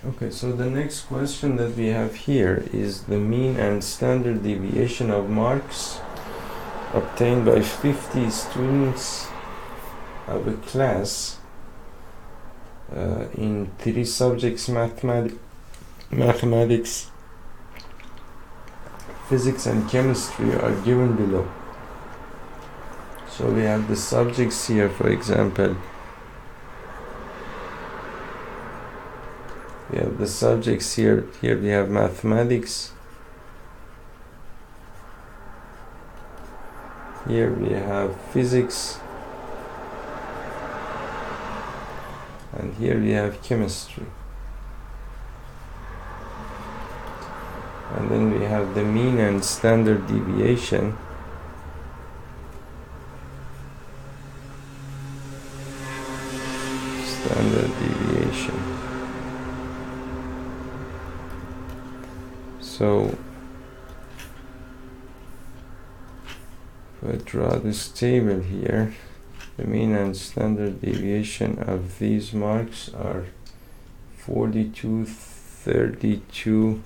Okay, so the next question that we have here is the mean and standard deviation of marks obtained by 50 students of a class in 3 subjects: mathematics, physics and chemistry are given below. So we have the subjects here, for example. We have the subjects here. Here we have mathematics. Here we have physics. And here we have chemistry. And then we have the mean and standard deviation. Standard deviation. So if I draw this table here, the mean and standard deviation of these marks are 42, 32,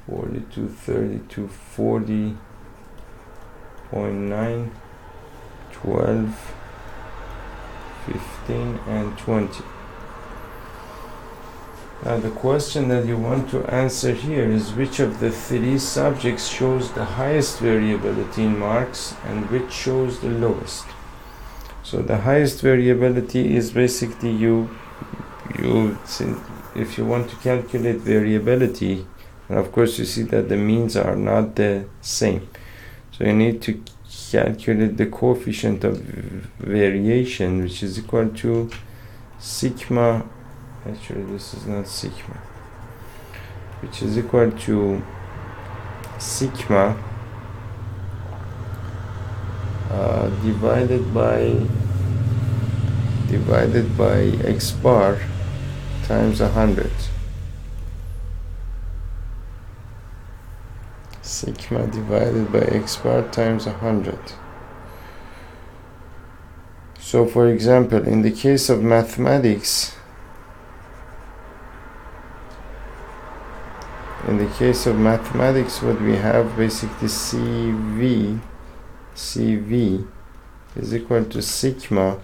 42, 32, 40.9, 12, 15, and 20. Now the question that you want to answer here is which of the 3 subjects shows the highest variability in marks and which shows the lowest. So the highest variability is basically if you want to calculate variability, and of course you see that the means are not the same. So you need to calculate the coefficient of variation, which is equal to sigma. Actually, this is not sigma, which is equal to sigma divided by x bar times 100. Sigma divided by x bar times 100. So for example, in the case of mathematics, what we have basically CV is equal to sigma.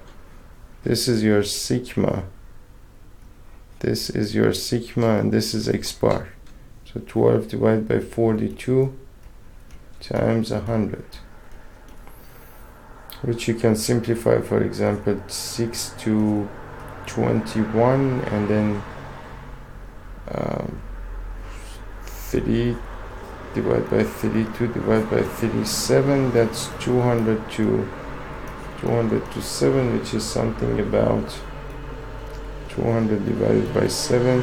This is your sigma. This is your sigma, and this is x bar. So 12 divided by 42 times 100, which you can simplify. For example, 6 to 21, and then 3 divided by 32 divided by 37, that's 200 to 7, which is something about 200 divided by 7,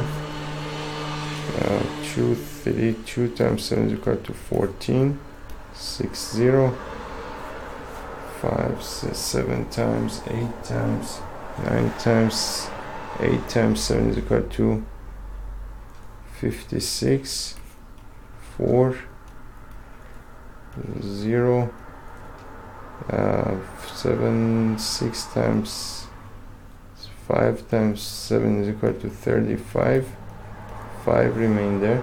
232 times 7 is equal to 14, 6 0, 5 7 times 8 times 9 times 8 times 7 is equal to 56, 4 0, 7 6 times 5 times 7 is equal to 35, 5 remain there.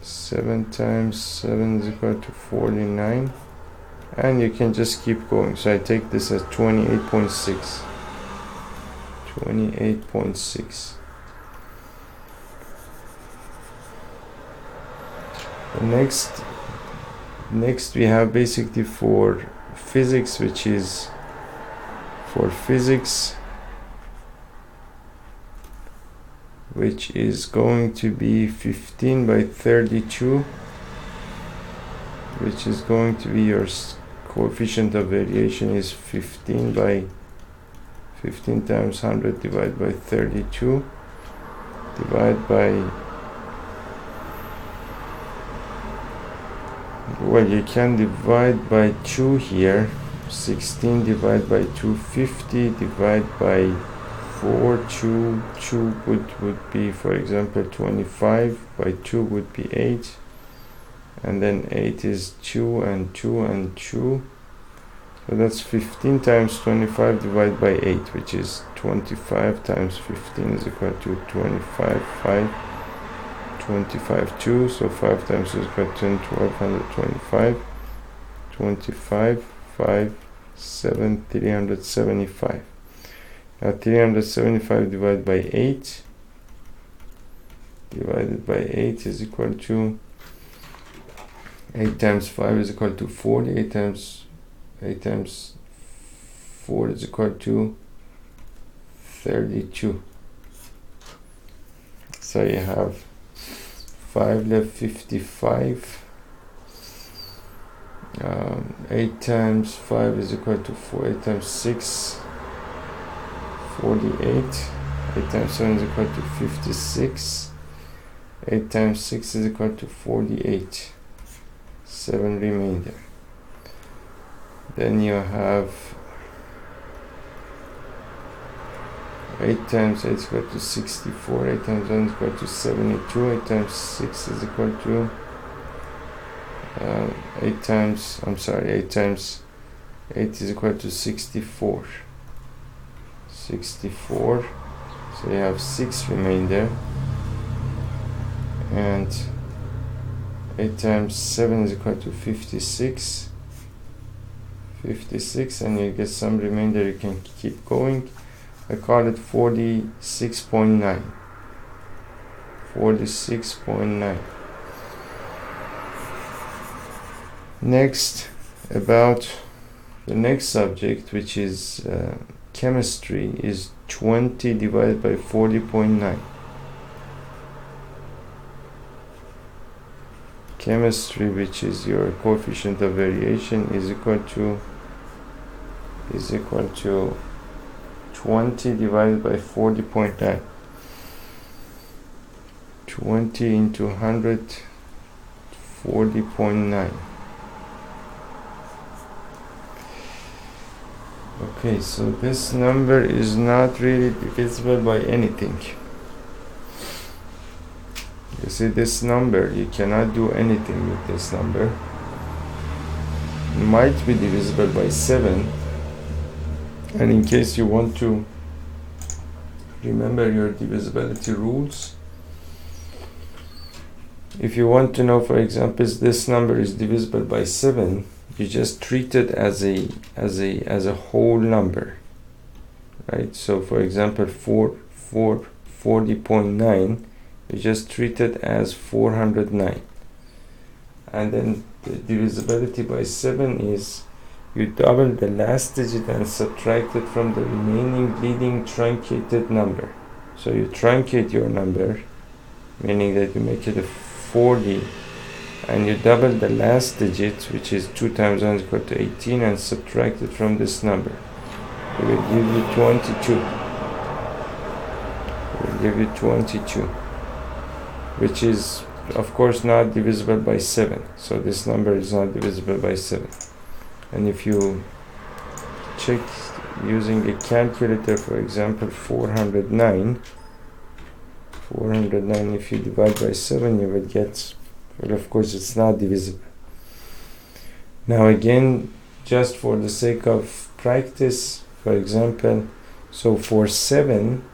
Seven times 7 is equal to 49, and you can just keep going. So I take this as 28.6. 28.6. Next we have basically for physics, which is for physics, which is going to be 15 by 32, which is going to be your coefficient of variation is 15 by 15 times 100 divided by 32 divided by, well, you can divide by 2 here. 16 divided by 250 divided by 4, 2 would be, for example, 25, by 2 would be 8, and then 8 is 2 and 2 and 2, so that's 15 times 25 divided by 8, which is 25 times 15 is equal to 25, 5, 25, 2, so 5 times 2 is equal to 10, 1225, 25, 5, 7, 375. Now 375 divided by 8 is equal to 8 times 5 is equal to 40. 8 times 4 is equal to 32. So you have 5 left, 55. 8 times 5 is equal to 4. 8 times 6, 48. 8 times 7 is equal to 56. 8 times 6 is equal to 48. 7 remainder. Then you have 8 times 8 is equal to 64. 8 times 1 is equal to 72. 8 times 6 is equal to 8 times 8 is equal to 64. 64. So you have 6 remainder. And 8 times 7 is equal to 56. 56, and you get some remainder. You can keep going. I call it 46.9. 46.9. Next, about the next subject, which is chemistry, is 20 divided by 40.9. Chemistry, which is your coefficient of variation, is equal to 20 divided by 40.9. 20 into 100, 40.9. Okay, so this number is not really divisible by anything. You see this number, you cannot do anything with this number. It might be divisible by 7, and in case you want to remember your divisibility rules, if you want to know, for example, this number is divisible by 7, you just treat it as a whole number, right? So for example, 40.9, you just treat it as 409, and then the divisibility by 7 is you double the last digit and subtract it from the remaining leading truncated number. So you truncate your number, meaning that you make it a 40, and you double the last digit, which is 2 times 1 is equal to 18, and subtract it from this number. It will give you 22. It will give you 22, which is of course not divisible by 7. So this number is not divisible by 7. And if you check using a calculator, for example, 409, if you divide by 7, you will get, well, of course it's not divisible. Now again, just for the sake of practice, for example, so for 7,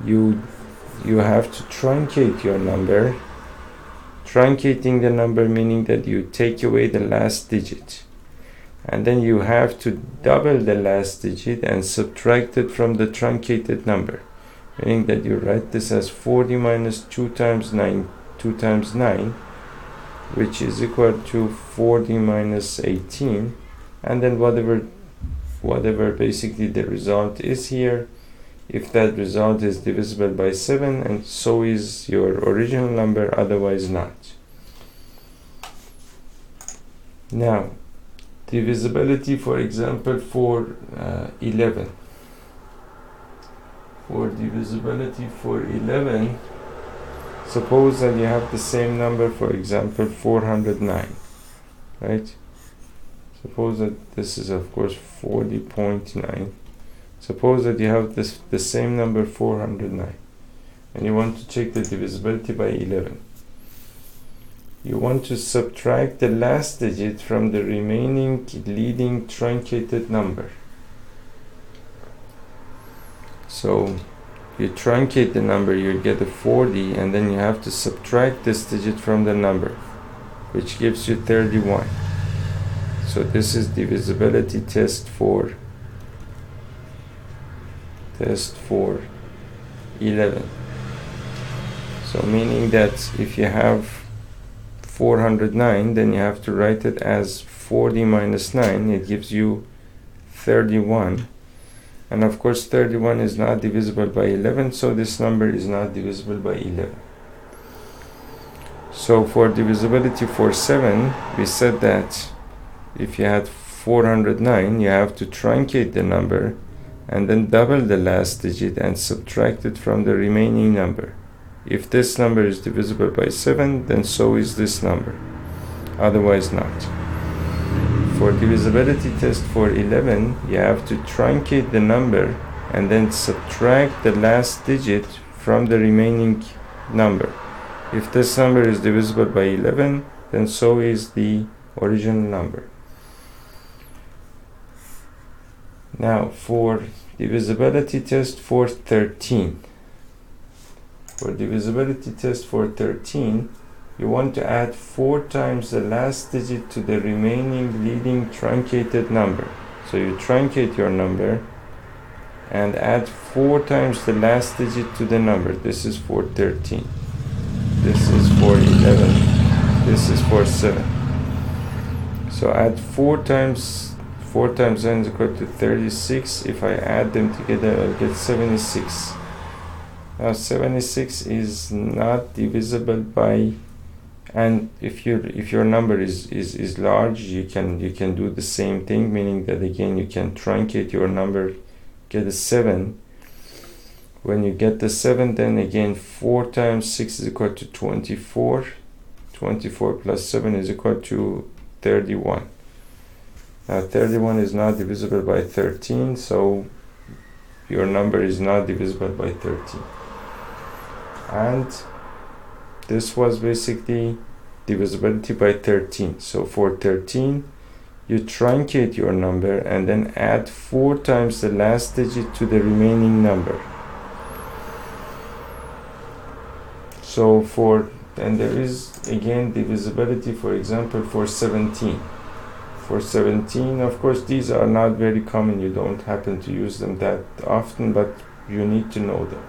you have to truncate your number. Truncating the number meaning that you take away the last digit, and then you have to double the last digit and subtract it from the truncated number, meaning that you write this as 40 minus 2 times 9, which is equal to 40 minus 18, and then whatever basically the result is here, if that result is divisible by 7, and so is your original number, otherwise not. Now, divisibility, for example, for 11. For divisibility for 11, suppose that you have the same number, for example, 409, right? Suppose that this is, of course, 40.9. Suppose that you have the same number 409 and you want to check the divisibility by 11. You want to subtract the last digit from the remaining leading truncated number. So you truncate the number, you get a 40, and then you have to subtract this digit from the number, which gives you 31. So this is divisibility test for 11. So meaning that if you have 409, then you have to write it as 40 minus 9. It gives you 31. And of course 31 is not divisible by 11, so this number is not divisible by 11. So for divisibility for 7, we said that if you had 409, you have to truncate the number and then double the last digit and subtract it from the remaining number. If this number is divisible by 7, then so is this number, otherwise not. For divisibility test for 11, you have to truncate the number and then subtract the last digit from the remaining number. If this number is divisible by 11, then so is the original number. Now for divisibility test for 13. For divisibility test for 13, you want to add 4 times the last digit to the remaining leading truncated number. So you truncate your number and add 4 times the last digit to the number. This is for 13. This is for 11. This is for 7. So add 4 times 9 is equal to 36. If I add them together, I'll get 76. Now 76 is not divisible by, and if your number is large, you can do the same thing, meaning that again you can truncate your number, get a 7. When you get the 7, then again 4 times 6 is equal to 24. 24 plus 7 is equal to 31. Now 31 is not divisible by 13, so your number is not divisible by 13. And this was basically divisibility by 13. So for 13, you truncate your number and then add 4 times the last digit to the remaining number. So and there is again divisibility, for example, for 17. For 17, of course, these are not very common. You don't happen to use them that often, but you need to know them.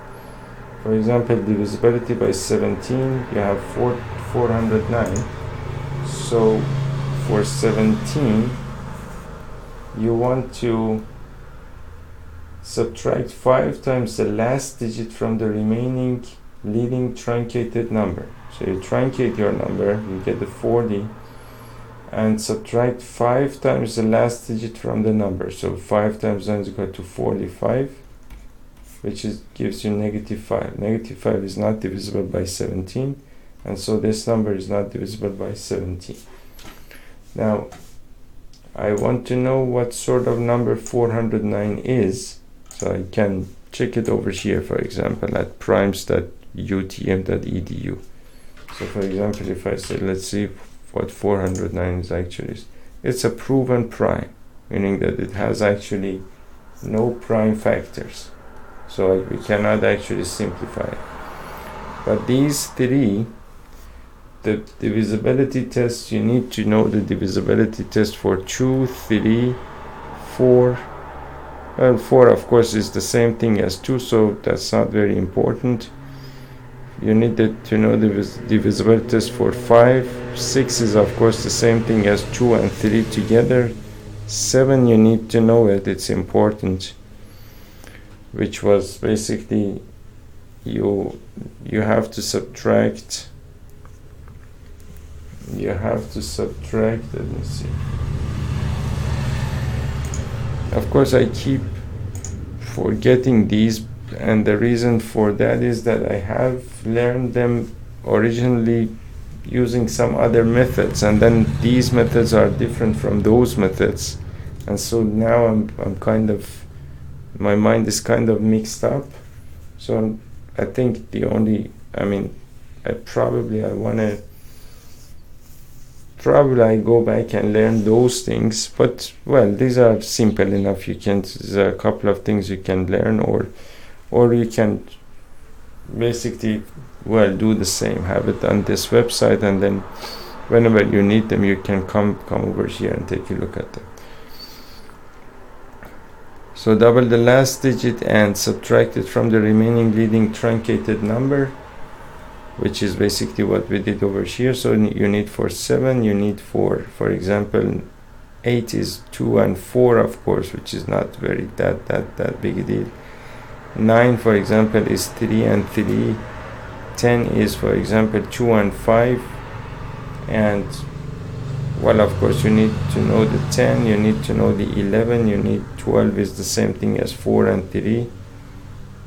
For example, divisibility by 17, you have 409. So for 17, you want to subtract 5 times the last digit from the remaining leading truncated number. So you truncate your number, you get the 40, and subtract 5 times the last digit from the number. So 5 times 9 is equal to 45, which gives you -5. -5 is not divisible by 17, and so this number is not divisible by 17. Now, I want to know what sort of number 409 is, so I can check it over here, for example, at primes.utm.edu. So for example, if I say, let's see what 409 is actually. It's a proven prime, meaning that it has actually no prime factors. So we cannot actually simplify it. But these 3, the divisibility test, you need to know the divisibility test for 2, 3, 4. Well, 4 of course is the same thing as 2, so that's not very important. You need to know the divisibility test for 5. 6 is of course the same thing as 2 and 3 together. 7, you need to know it, it's important, which was basically you have to subtract, let me see. Of course I keep forgetting these, and the reason for that is that I have learned them originally using some other methods, and then these methods are different from those methods, and so now I'm kind of my mind is kind of mixed up. So I think the only, I mean, I go back and learn those things, but well, these are simple enough. There's a couple of things you can learn, or you can basically, well, do the same, have it on this website, and then whenever you need them, you can come over here and take a look at them. So double the last digit and subtract it from the remaining leading truncated number, which is basically what we did over here. So you need for 7, you need for example, 8 is 2 and 4, of course, which is not very that big a deal. 9, for example, is 3 and 3. 10 is, for example, 2 and 5. And well, of course, you need to know the 10, you need to know the 11, you need 12 is the same thing as 4 and 3.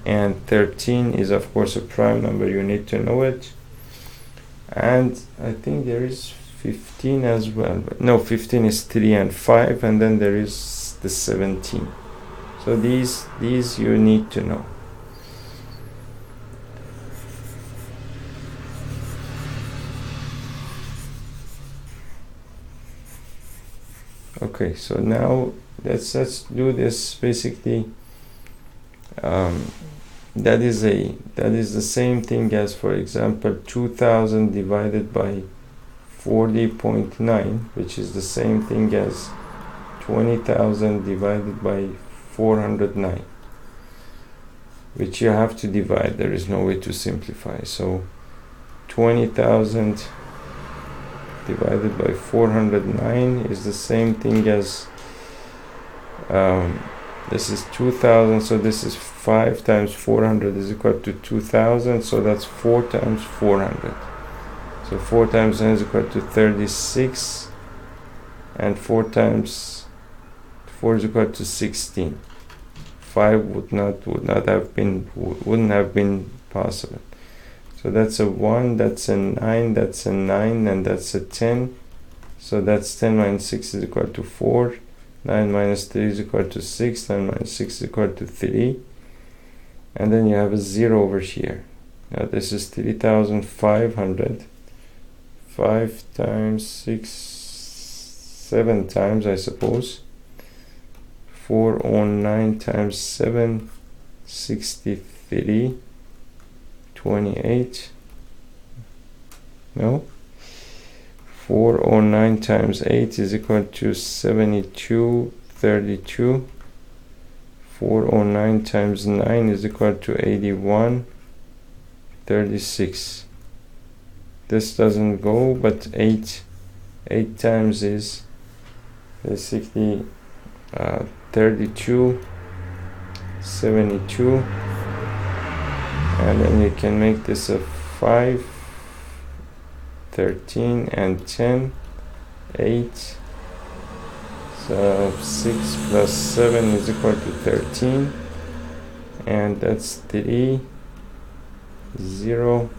And 13 is, of course, a prime number, you need to know it. And I think there is 15 as well, but no, 15 is 3 and 5, and then there is the 17. So these you need to know. Okay, so now let's do this basically. That is the same thing as, for example, 2000 divided by 40.9, which is the same thing as 20,000 divided by 409, which you have to divide. There is no way to simplify. So 20,000 divided by 409 is the same thing as this is 2000, so this is 5 times 400 is equal to 2000, so that's 4 times 400. So 4 times 9 is equal to 36, and 4 times 4 is equal to 16. 5 wouldn't have been possible. So that's a 1, that's a 9, that's a 9, and that's a 10. So that's 10 minus 6 is equal to 4. 9 minus 3 is equal to 6. 9 minus 6 is equal to 3. And then you have a 0 over here. Now this is 3,500. 5 times 6, 7 times, I suppose. 409 times 7, 63. 28. No. 409 times 8 is equal to 72, 32. 409 times 9 is equal to 81, 36. This doesn't go, but 8 times is basically 32, 72. And then you can make this a 5, 13, and 10, 8. So 6 plus 7 is equal to 13. And that's 3, 0.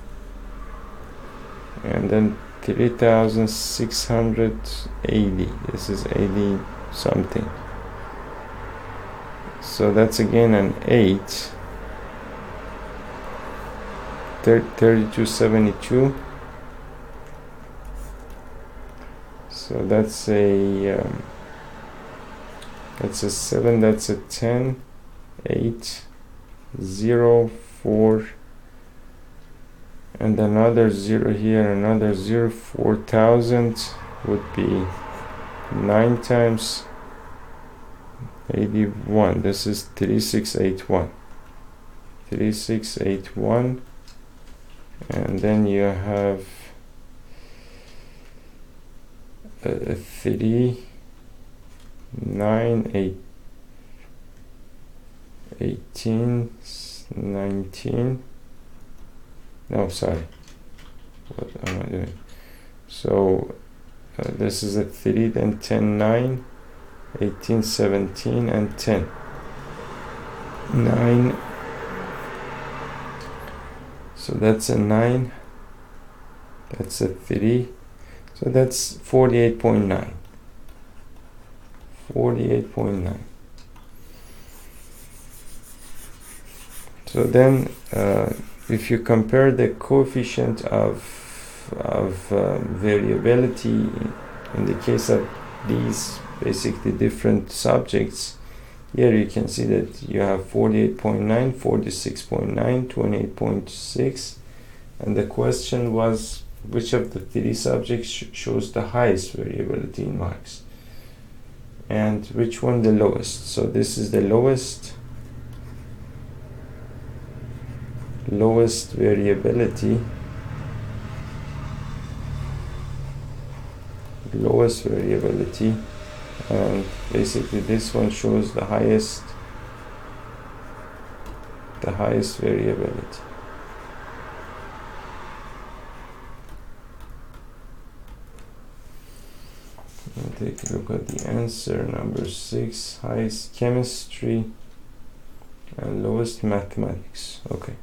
And then 3,680. This is 80 something. So that's again an 8. 3272. So that's a 7, that's a 10, 8, 0, 4, and another 0 here, another 0. 4,000 would be 9 times 81. This is 3681. 3681. And then you have a 3, 9, 8, 18, 19. No, sorry. What am I doing? So this is a 3, then 10, 9, 18, 17, and 10. 9. So that's a 9, that's a 3, so that's 48.9. 48.9. So then if you compare the coefficient of variability in the case of these basically different subjects, here you can see that you have 48.9, 46.9, 28.6, and the question was which of the three subjects shows the highest variability in marks and which one the lowest. So this is the lowest variability, and basically this one shows the highest variability. And take a look at the answer. Number 6, highest chemistry and lowest mathematics. Okay.